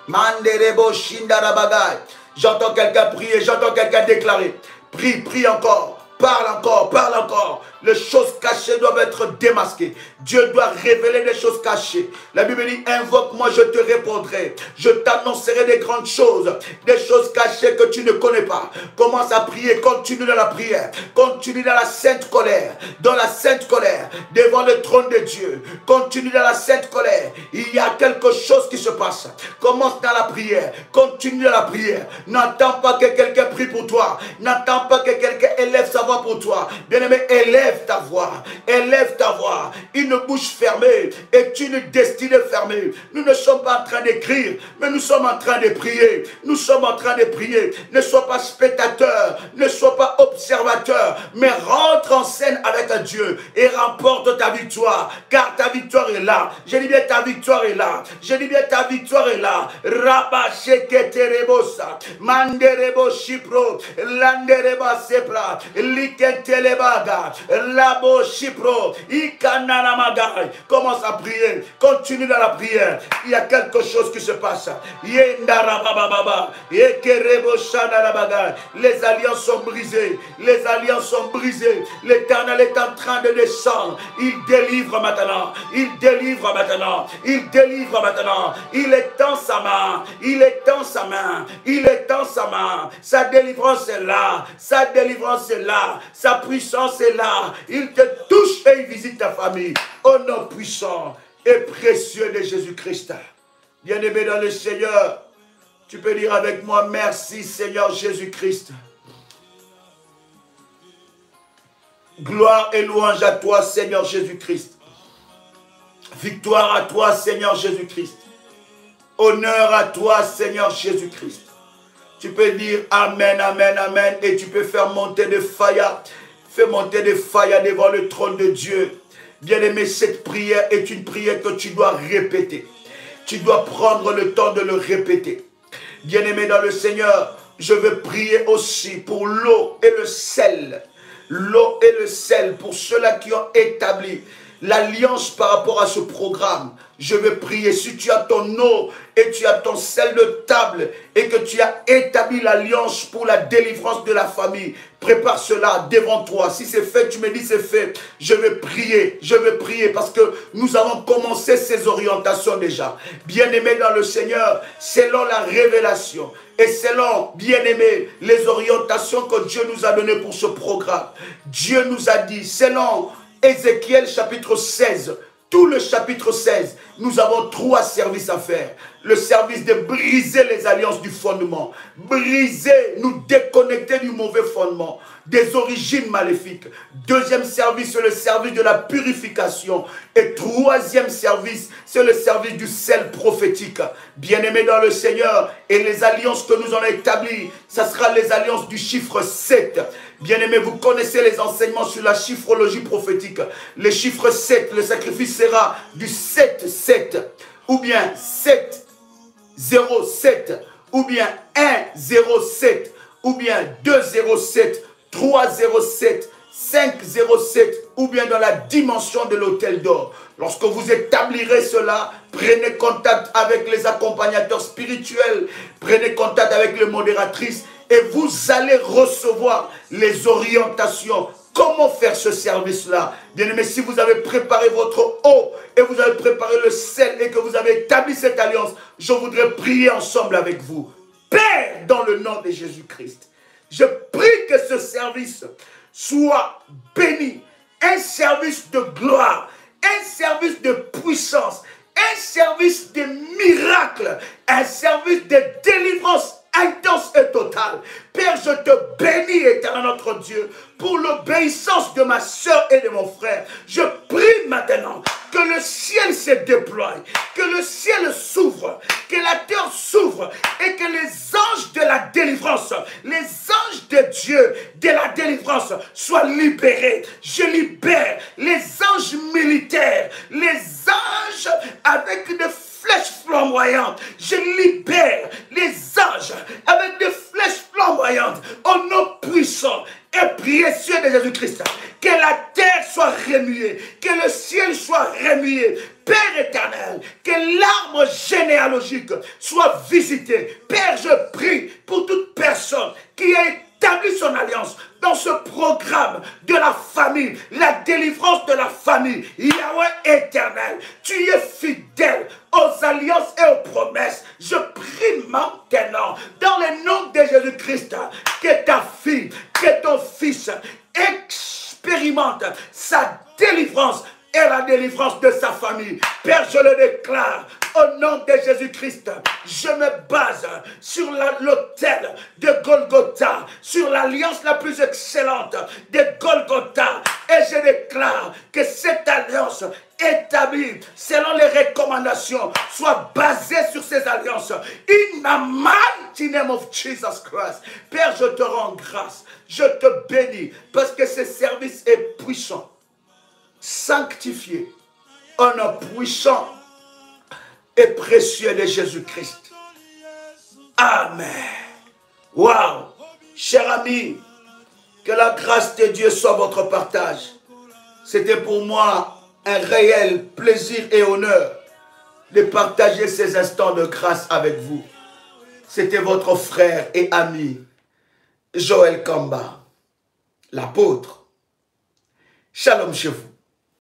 Manderebo shindarabagant. J'entends quelqu'un prier, j'entends quelqu'un déclarer. Prie, prie encore. Parle encore, parle encore. Les choses cachées doivent être démasquées. Dieu doit révéler des choses cachées. La Bible dit, invoque-moi, je te répondrai. Je t'annoncerai des grandes choses, des choses cachées que tu ne connais pas. Commence à prier, continue dans la prière. Continue dans la sainte colère. Dans la sainte colère, devant le trône de Dieu. Continue dans la sainte colère. Il y a quelque chose qui se passe. Commence dans la prière. Continue dans la prière. N'attends pas que quelqu'un prie pour toi. N'attends pas que quelqu'un élève sa voix pour toi. Bien-aimé, élève ta voix, élève ta voix. Une bouche fermée est une destinée fermée. Nous ne sommes pas en train d'écrire, mais nous sommes en train de prier. Nous sommes en train de prier. Ne sois pas spectateur, ne sois pas observateur, mais rentre en scène avec Dieu et remporte ta victoire, car ta victoire est là. Je dis bien ta victoire est là. Je dis bien ta victoire est là. Rabacheketerebosa, manderebo shipro, landereba sepra, likentelebaga. Labo Chipro, Ikananamagai. Commence à prier, continue dans la prière. Il y a quelque chose qui se passe. Yendarabababa, Ekerebo Shanarabagai. Les alliances sont brisées, les alliances sont brisées. L'Éternel est en train de descendre. Il délivre maintenant, il délivre maintenant, il délivre maintenant. Il étend sa main, il étend sa main, il étend sa main. Sa délivrance est là, sa délivrance est là, sa puissance est là. Il te touche et il visite ta famille. Au nom puissant et précieux de Jésus-Christ. Bien-aimé dans le Seigneur, tu peux dire avec moi, merci Seigneur Jésus-Christ. Gloire et louange à toi Seigneur Jésus-Christ. Victoire à toi Seigneur Jésus-Christ. Honneur à toi Seigneur Jésus-Christ. Tu peux dire Amen, Amen, Amen. Et tu peux faire monter des faillas. Fais monter des faillas devant le trône de Dieu. Bien-aimé, cette prière est une prière que tu dois répéter. Tu dois prendre le temps de le répéter. Bien-aimé dans le Seigneur, je veux prier aussi pour l'eau et le sel. L'eau et le sel pour ceux-là qui ont établi l'alliance par rapport à ce programme. Je vais prier. Si tu as ton eau et tu as ton sel de table et que tu as établi l'alliance pour la délivrance de la famille, prépare cela devant toi. Si c'est fait, tu me dis c'est fait. Je vais prier parce que nous avons commencé ces orientations déjà. Bien-aimés dans le Seigneur, selon la révélation et selon, bien-aimés, les orientations que Dieu nous a données pour ce programme, Dieu nous a dit, selon Ézéchiel chapitre 16, tout le chapitre 16, nous avons 3 services à faire. Le service de briser les alliances du fondement. Briser, nous déconnecter du mauvais fondement, des origines maléfiques. Deuxième service, c'est le service de la purification. Et troisième service, c'est le service du sel prophétique. Bien-aimés dans le Seigneur, et les alliances que nous avons établies, ça sera les alliances du chiffre 7. Bien-aimés, vous connaissez les enseignements sur la chiffrologie prophétique. Le chiffre 7, le sacrifice sera du 7-7, ou bien 7-0-7, ou bien 1-0-7, ou bien 2-0-7, 3-0-7, 5-0-7, ou bien dans la dimension de l'autel d'or. Lorsque vous établirez cela, prenez contact avec les accompagnateurs spirituels, prenez contact avec les modératrices, et vous allez recevoir les orientations. Comment faire ce service-là? Bien-aimés, si vous avez préparé votre eau et vous avez préparé le sel et que vous avez établi cette alliance, je voudrais prier ensemble avec vous. Père, dans le nom de Jésus-Christ, je prie que ce service soit béni. Un service de gloire, un service de puissance, un service de miracle, un service de délivrance intense et totale. Père, je te bénis, éternel notre Dieu, pour l'obéissance de ma soeur et de mon frère. Je prie maintenant que le ciel se déploie, que le ciel s'ouvre, que la terre s'ouvre et que les anges de la délivrance, les anges de Dieu de la délivrance soient libérés. Je libère les anges militaires, les anges avec des flèches flamboyantes. Je libère les anges avec des flèches flamboyantes au nom puissant et précieux de Jésus-Christ. Que la terre soit remuée, que le ciel soit remué. Père éternel, que l'arbre généalogique soit visité. Père, je prie pour toute personne qui a établi son alliance dans ce programme de la famille, la délivrance de la famille. Yahweh éternel, tu es fidèle aux alliances et aux promesses. Je prie maintenant, dans le nom de Jésus-Christ, que ta fille, que ton fils expérimente sa délivrance et la délivrance de sa famille. Père, je le déclare au nom de Jésus-Christ. Je me base sur l'autel de Golgotha, sur l'alliance la plus excellente de Golgotha. Et je déclare que cette alliance établie selon les recommandations soit basée sur ces alliances. In the mighty name of Jesus Christ. Père, je te rends grâce. Je te bénis parce que ce service est puissant, sanctifié, en un puissant et précieux de Jésus-Christ. Amen. Waouh. Chers amis, que la grâce de Dieu soit votre partage. C'était pour moi un réel plaisir et honneur de partager ces instants de grâce avec vous. C'était votre frère et ami, Joël Kamba, l'apôtre. Shalom chez vous.